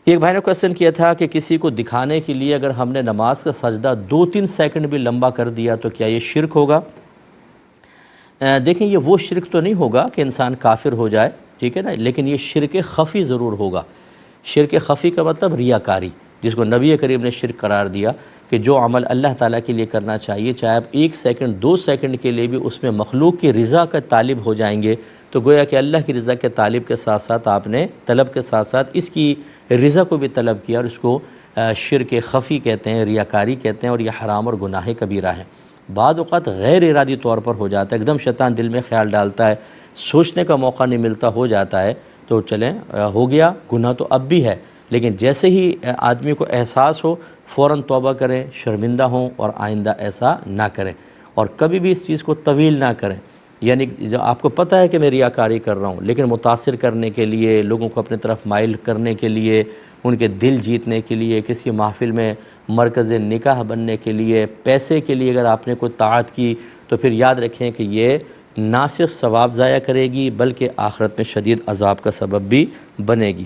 ایک بھائی نے کویسچن کیا تھا کہ کسی کو دکھانے کے لیے اگر ہم نے نماز کا سجدہ 2-3 سیکنڈ بھی لمبا کر دیا تو کیا یہ شرک ہوگا؟ دیکھیں یہ وہ شرک تو نہیں ہوگا کہ انسان کافر ہو جائے، ٹھیک ہے نا، لیکن یہ شرک خفی ضرور ہوگا۔ شرک خفی کا مطلب ریاکاری، جس کو نبی کریم نے شرک قرار دیا کہ جو عمل اللہ تعالیٰ کے لیے کرنا چاہیے، چاہے آپ 1 سیکنڈ 2 سیکنڈ کے لیے بھی اس میں مخلوق کی رضا کا طالب ہو جائیں گے تو گویا کہ اللہ کی رضا کے طالب کے ساتھ ساتھ آپ نے طلب کے ساتھ ساتھ اس کی رضا کو بھی طلب کیا، اور اس کو شرک خفی کہتے ہیں، ریاکاری کہتے ہیں، اور یہ حرام اور گناہ کبیرہ ہے۔ بعض اوقات غیر ارادی طور پر ہو جاتا ہے، ایک دم شیطان دل میں خیال ڈالتا ہے، سوچنے کا موقع نہیں ملتا، ہو جاتا ہے تو چلیں ہو گیا، گناہ تو اب بھی ہے، لیکن جیسے ہی آدمی کو احساس ہو فوراً توبہ کریں، شرمندہ ہوں اور آئندہ ایسا نہ کریں، اور کبھی بھی اس چیز کو طویل نہ کریں۔ یعنی جو آپ کو پتہ ہے کہ میں ریاکاری کر رہا ہوں، لیکن متاثر کرنے کے لیے، لوگوں کو اپنے طرف مائل کرنے کے لیے، ان کے دل جیتنے کے لیے، کسی محفل میں مرکز نکاح بننے کے لیے، پیسے کے لیے اگر آپ نے کوئی طاعت کی تو پھر یاد رکھیں کہ یہ نہ صرف ثواب ضائع کرے گی بلکہ آخرت میں شدید عذاب کا سبب بھی بنے گی۔